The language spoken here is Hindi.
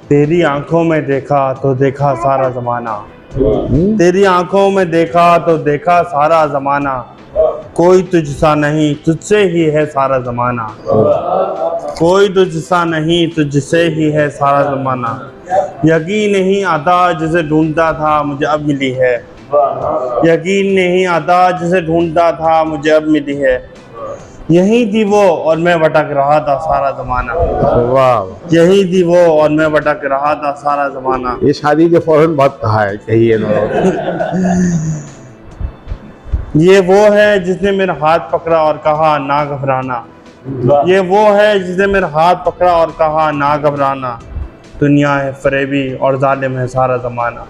तेरी आंखों में देखा तो देखा सारा जमाना, तेरी आंखों में देखा तो देखा सारा जमाना, कोई तुझसा नहीं तुझसे ही है सारा जमाना, कोई तुझसा नहीं तुझसे ही है सारा जमाना, यकीन नहीं आता जिसे ढूंढता था मुझे अब मिली है, यकीन नहीं आता जिसे ढूंढता था मुझे अब मिली है, यही थी वो और मैं भटक रहा था सारा जमाना, वाह, यही थी वो और मैं भटक रहा था सारा जमाना। ये शादी के फौरन बाद कहा है, कहिए ना। ये वो है जिसने मेरा हाथ पकड़ा और कहा ना घबराना, ये वो है जिसने मेरा हाथ पकड़ा और कहा ना घबराना, दुनिया है फरेबी और जालिम है सारा जमाना।